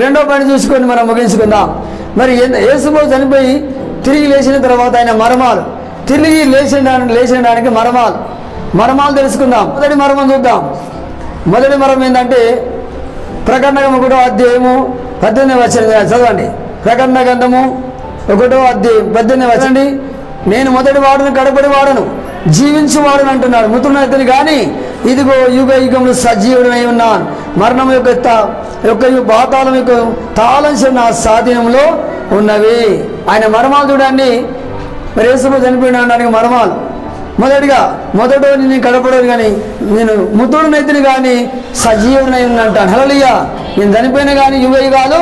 రెండో పాయింట్ చూసుకొని మనం ముగించుకుందాం. మరి యేసుప్రభు చనిపోయి తిరిగి లేచిన తర్వాత ఆయన మర్మాలు, తిరిగి లేచడానికి మర్మాలు తెలుసుకుందాం. మొదటి మర్మం చూద్దాం. మొదటి మర్మం ఏంటంటే ప్రకటన 1వ అధ్యాయము 18వ వచనం చదవండి. ప్రకటన గ్రంథము 1వ అధ్యాయం 18వ వచనం, నేను మొదటి వాడును కడపడి వాడను జీవించువాడని అంటున్నాడు. మృతుడైతే కానీ ఇదిగో యుగ యుగములు సజీవుడనై ఉన్నాను. మరణం యొక్క పాతాళం యొక్క తాళం నా స్వాధీనంలో ఉన్నవి. ఆయన మర్మాలు చూడండి. మరి యేసుప్రభు చనిపోయిన అనడానికి మర్మాలు. మొదట నేను కడపడను కానీ నేను మృతుడనైతే కానీ సజీవుడనై ఉన్నా అంటాను. హల్లెలూయా. నేను చనిపోయినా కానీ యుగ యుగాలు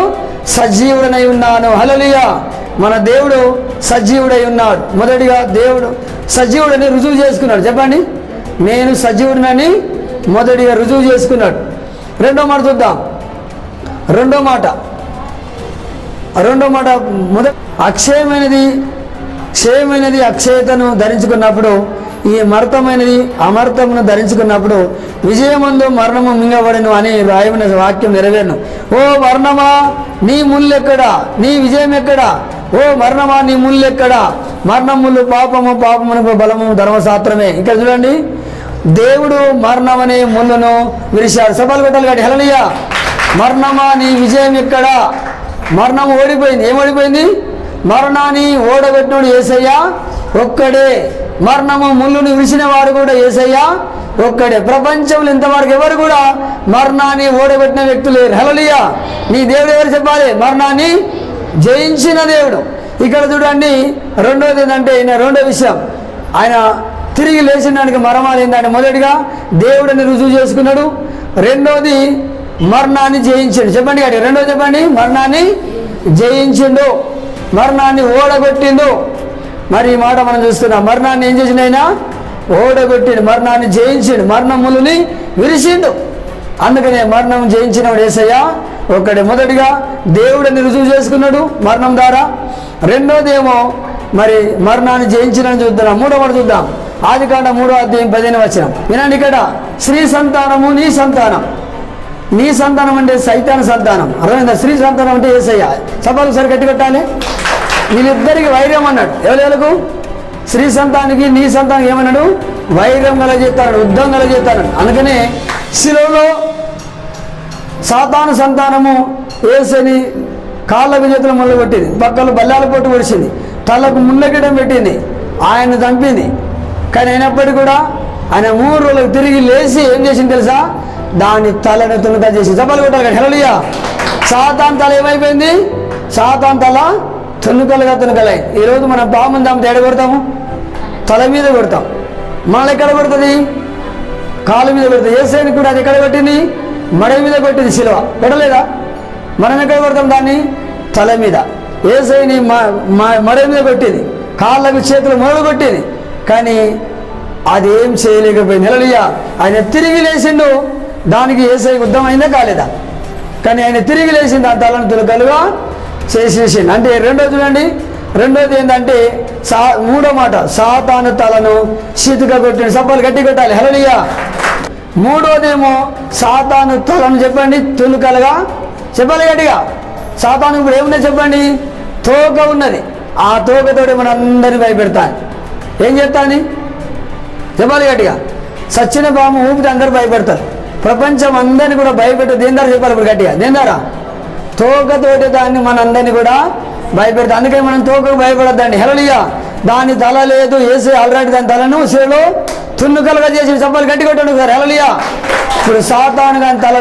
సజీవుడనై ఉన్నాను. హల్లెలూయా. మన దేవుడు సజీవుడై ఉన్నాడు. మొదటిగా దేవుడు సజీవుడని రుజువు చేసుకున్నాడు. చెప్పండి, నేను సజీవుడినని మొదటిగా రుజువు చేసుకున్నాడు. రెండో మాట చూద్దాం. రెండో మాట క్షయమైనది అక్షయతను ధరించుకున్నప్పుడు, ఈ మర్తమైనది అమర్తమును ధరించుకున్నప్పుడు విజయమందు మరణము మింగబడను అని రాయబడిన వాక్యం నెరవేరును. ఓ మరణమా నీ ముల్లెక్కడా, నీ విజయం ఎక్కడా? ఓ మరణమా నీ ముల్లెక్కడా? మరణం ముళ్ళు పాపమునకు బలము ధర్మశాస్త్రమే. ఇక్కడ చూడండి, దేవుడు మరణం అనే ముళ్ళను విరిశాడు. సభలు పెట్టాలి కాబట్టి హల్లెలూయా. మరణమా నీ విజయం ఎక్కడా? మరణం ఓడిపోయింది. ఏం ఓడిపోయింది? మరణాన్ని ఓడగొట్టినోడు యేసయ్య ఒక్కడే. మరణము ముళ్ళును విరిచిన వాడు కూడా యేసయ్య ఒక్కడే. ప్రపంచంలో ఇంతవరకు ఎవరు కూడా మరణాన్ని ఓడగొట్టిన వ్యక్తులు లేరు. హల్లెలూయా. నీ దేవుడు ఎవరు చెప్పాలి? మరణాన్ని జయించిన దేవుడు. ఇక్కడ చూడండి, రెండోది ఏంటంటే రెండో విషయం, ఆయన తిరిగి లేచినానికి మర్మాలు ఏంటంటే మొదటిగా దేవుడిని రుజువు చేసుకున్నాడు. రెండోది మరణాన్ని జయించాడు. చెప్పండి కానీ రెండోది చెప్పండి. మరణాన్ని జయించిండు, మరణాన్ని ఓడగొట్టిండు. మరి ఈ మాట మనం చూస్తున్నాం. మరణాన్ని ఏం చేసిండు? ఆయన ఓడగొట్టిండు, మరణాన్ని జయించిండు, మరణములని విరిచిండు. అందుకనే మరణం జయించినవాడు యేసయ్య ఒక్కడే. మొదటిగా దేవుడిని రుజువు చేసుకున్నాడు మరణం ద్వారా. రెండోది ఏమో మరి మరణాన్ని జయించినని చూద్దాం. మూడో మాట చూద్దాం. ఆదికాండం 3వ అధ్యాయం 15వ వచనం వినండి. ఇక్కడ స్త్రీ సంతానము నీ సంతానం. నీ సంతానం అంటే సైతాను సంతానం. అర్థమైందా? స్త్రీ సంతానం అంటే యేసయ్య. సభలు సరి కట్టి పెట్టాలి. వీళ్ళిద్దరికి వైర్యం అన్నాడు. ఎవరెవరకు? స్త్రీ సంతానికి నీ సంతానం ఏమన్నాడు? వైర్యం కలగజేస్తాడు, యుద్ధం కలగజేస్తాడు. అందుకనే శిలువలో సాతాను సంతానము యేసుని కాళ్ళకు చేతులు ముళ్ళు కొట్టింది, పక్కలు బల్లాల పొట్టు పొడిచింది, తలకు ముళ్ళకిడం పెట్టింది, ఆయన చంపింది. కానీ అయినప్పటికీ కూడా ఆయన 3 రోజులకు తిరిగి లేచి ఏం చేసింది తెలుసా? దాని తలని తునక చేసి చప్పలు కొట్టాలి. హల్లెలూయా. సాతాను తల ఏమైపోయింది? సాతాను తల తునకలై. ఈరోజు మనం పాముని దాము ఎక్కడ కొడతాము? తల మీద కొడతాం. మనల్ని ఎక్కడ కొడుతుంది? కాళ్ళ మీద కొడుతుంది. యేసుని కూడా అది ఎక్కడ కొట్టింది? మడ మీద కొట్టింది. శిలువ కొట్టలేదా? మనం ఎక్కడ కొడతాం? దాన్ని తల మీద. యేసుని మడ మీద కొట్టింది, కాళ్ళకు చేతులు మొదలు కొట్టింది. కానీ అదేం చేయలేకపోయింది. హల్లెలూయా. ఆయన తిరిగి లేచిండు. దానికి యేసయ్య యుద్ధం అయిందా కాలేదా? కానీ ఆయన తిరిగి లేచింది, దాని తలను తులకలుగా చేసేసిండు. అంటే రెండోది చూడండి. రెండోది ఏంటంటే మూడో మాట, సాతాను తలను శితుగా కొట్టిండు. సబ్బలు గట్టి కొట్టాలి. హల్లెలూయా. మూడోదేమో సాతాను తలను చెప్పండి తులుకలుగా చెప్పాలి గట్టిగా. సాతాను ఇప్పుడు ఏమున్నది చెప్పండి? తోక ఉన్నది. ఆ తోకతోటి మన అందరినీ భయపెడతాను. ఏం చెప్తాను చెప్పాలి గట్టిగా. సచ్చిన పాము ఊపితే అందరూ భయపెడతారు. ప్రపంచం అందరినీ కూడా భయపెట్టు. దేని ద్వారా చెప్పాలి ఇప్పుడు గట్టిగా? దేని ద్వారా? తోకతోటి దాన్ని మనందరినీ కూడా భయపెడతాం. అందుకని మనం తోకకు భయపడద్దండి. హల్లెలూయా. దాని తల లేదు. యేసు ఆల్రెడీ దాని తలను శిలువలో తున్నుకలుగా చేసి చప్పలు గట్టి కొట్టాడు సార్. హల్లెలూయా. ఇప్పుడు సాతాను కానీ తల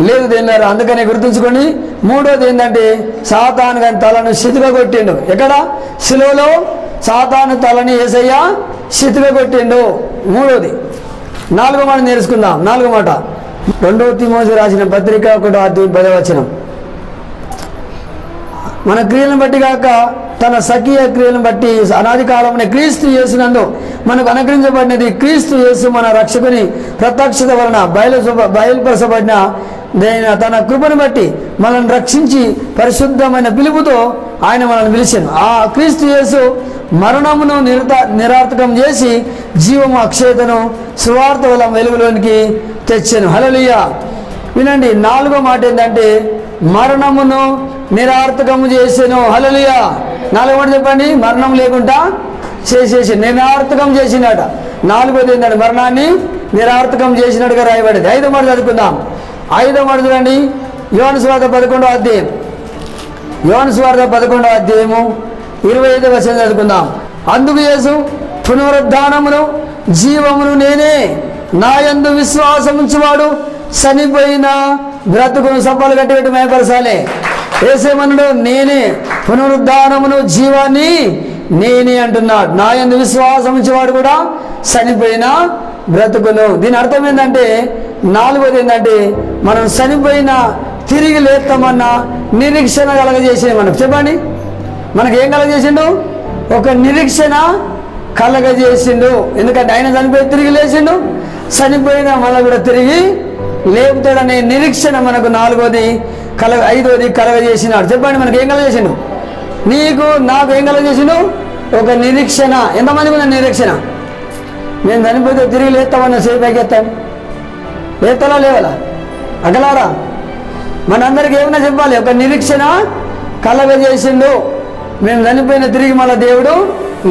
లేదు దేనిలో. అందుకని గుర్తుంచుకోండి. మూడోది ఏంటంటే సాతాను కానీ తలను శితుగా కొట్టిండు. ఎక్కడ? శిలువలో సాతాను తలని యేసయ్య శితుగా కొట్టిండు. మూడోది. నాలుగో మాట నేర్చుకుందాం. నాలుగో మాట 2వ తిమోతి రాసిన పత్రిక 1వ అధ్యాయం 10వ వచనం. మన క్రియలను బట్టి కాక తన సఖీయ క్రియలను బట్టి అనాది కాలంలో క్రీస్తు యేసునందు మనకు అనుగ్రహించబడినది. క్రీస్తు యేసు మన రక్షకుని ప్రత్యక్షత వలన బయలుపరచబడిన తన కృపను బట్టి మనల్ని రక్షించి పరిశుద్ధమైన పిలుపుతో ఆయన మనల్ని పిలిచాను. ఆ క్రీస్తు యేసు మరణమును నిరార్థకం చేసి జీవము అక్షయతను సువార్త వల్ల వెలుగులోనికి తెచ్చాను. హల్లెలూయా. వినండి. నాలుగో మాట ఏంటంటే మరణమును నిరార్థకము చేసెను. హల్లెలూయా. 4వ మాట చెప్పండి. మరణం లేకుండా చేసేసి నిరార్థకం చేసినట. 4వది ఏంటంటే మరణాన్ని నిరార్థకం చేసినట్టుగా రాయబడింది. 5వ మాట చదువుకుందాం. 5వ మాట చూడండి. యోహాను సువార్త 11వ అధ్యాయం. యోహాను సువార్త 11వ అధ్యాయము 25వ వచనం చదువుకుందాం. అందుకు యేసు, పునరుద్ధానమును జీవమును నేనే, నా యందు విశ్వాసం ఉంచువాడు చనిపోయిన బ్రతుకును సపాలు కట్టి మేపరచాలి. యేసేమన్నాడు? నేనే పునరుద్ధానమును జీవాన్ని నేనే అంటున్నాడు. నా యందు విశ్వాసం ఉంచేవాడు కూడా చనిపోయిన బ్రతుకును. దీని అర్థం ఏంటంటే 4వది ఏంటంటే మనం చనిపోయిన తిరిగి లేస్తామన్న నిరీక్షణ కలగజేసింది. మనకు చెప్పండి, మనకు ఏం కలగజేసిండు? ఒక నిరీక్షణ కలగజేసిండు. ఎందుకంటే ఆయన చనిపోయి తిరిగి లేచిండు, చనిపోయిన మళ్ళీ కూడా తిరిగి లేపుతాడనే నిరీక్షణ మనకు 4వది 5వది కలగజేసినాడు. చెప్పండి, మనకి ఏం కలగజేసిండు? నీకు నాకు ఏం కలగజేసిండు? ఒక నిరీక్షణ. ఎంతమందికి ఉన్న నిరీక్షణ? నేను చనిపోతే తిరిగి లేస్తామన్న సేపు ఎక్కేస్తాం. లేస్తాలా లేవాలా? అగలారా? మనందరికి ఏమైనా చెప్పాలి. ఒక నిరీక్షణ కలగజేసిండు. మేము చనిపోయిన తిరిగి మళ్ళీ దేవుడు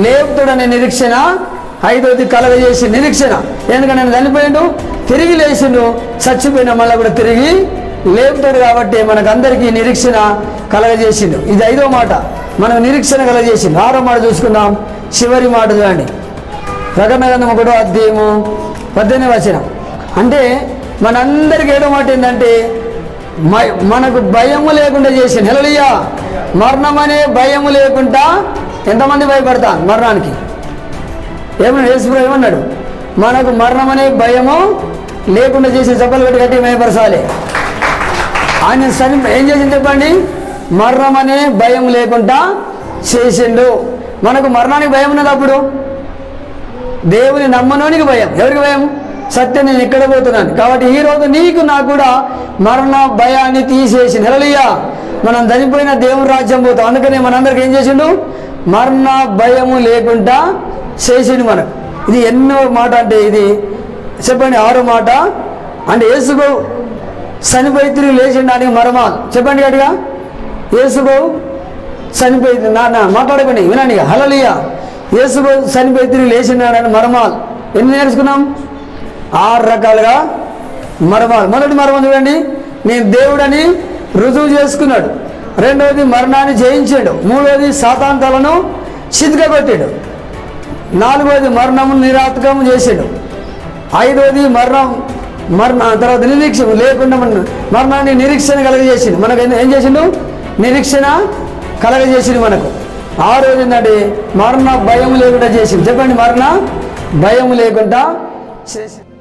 లేపుతాడనే నిరీక్షణ 5వది కలగజేసి నిరీక్షణ. ఎందుకంటే నేను చనిపోయిండు, తిరిగి లేచిండు, చచ్చిపోయిన మళ్ళీ కూడా తిరిగి లేపుతాడు. కాబట్టి మనకందరికీ నిరీక్షణ కలగజేసిండు. ఇది 5వ మాట, మనకు నిరీక్షణ కలగజేసిండు. 6వ మాట చూసుకుందాం. చివరి మాట చూడండి. ప్రకటన గ్రంథం 1వ అధ్యాయము 18వ వచనం. అంటే మనందరికి 7వ మాట ఏంటంటే మనకు భయము లేకుండా చేసిండు. హల్లెలూయా. మరణం అనే భయము లేకుండా ఎంతమంది భయపడతారు మరణానికి? ఏమన్నా యేసుప్రభు ఏమన్నాడు? మనకు మరణం అనే భయము లేకుండా చేసి చప్పలు పెట్టి గట్టి భయపరచాలి. ఆయన ఏం చేసింది చెప్పండి? మరణం అనే భయం లేకుండా చేసిండు. మనకు మరణానికి భయం ఉన్నది. అప్పుడు దేవుని నమ్మనోనికి భయం. ఎవరికి భయం? సత్యం, నేను ఎక్కడ పోతున్నాను. కాబట్టి ఈరోజు నీకు నాకు కూడా మరణ భయాన్ని తీసేసి హల్లెలూయా మనం చనిపోయిన దేవుని రాజ్యం పోతాం. అందుకనే మనందరికి ఏం చేసిండు? మరణ భయము లేకుండా చేసిండు మనకు. ఇది ఎన్నో మాట అంటే ఇది చెప్పండి. 6వ మాట అంటే యేసుకు చనిపోయి తిరిగి లేచిండానికి మర్మాలు. చెప్పండి గట్టిగా. యేసుకు చనిపోయి మాట్లాడకండి, వినండి. హల్లెలూయా. యేసుకు చనిపోయి తిరిగి లేచిండాడని మర్మాలు ఎన్ని నేర్చుకున్నాం? 6 రకాలుగా మర్మాలు. మొదటి మర్మం చూడండి, నేను దేవుడని రుజువు చేసుకున్నాడు. 2వది మరణాన్ని జయించాడు. 3వది సాతాంతాలను చితకబెట్టాడు. 4వది మరణము నిరార్థకము చేసాడు. 5వది తర్వాత నిరీక్షణ లేకుండా మరణాన్ని నిరీక్షణ కలగజేసిండు. మనకు ఏం చేసిండు? నిరీక్షణ కలగజేసిండు మనకు. 6వది ఏంటంటే మరణ భయం లేకుండా చేసిండు. చెప్పండి, మరణ భయం లేకుండా చేసిండు.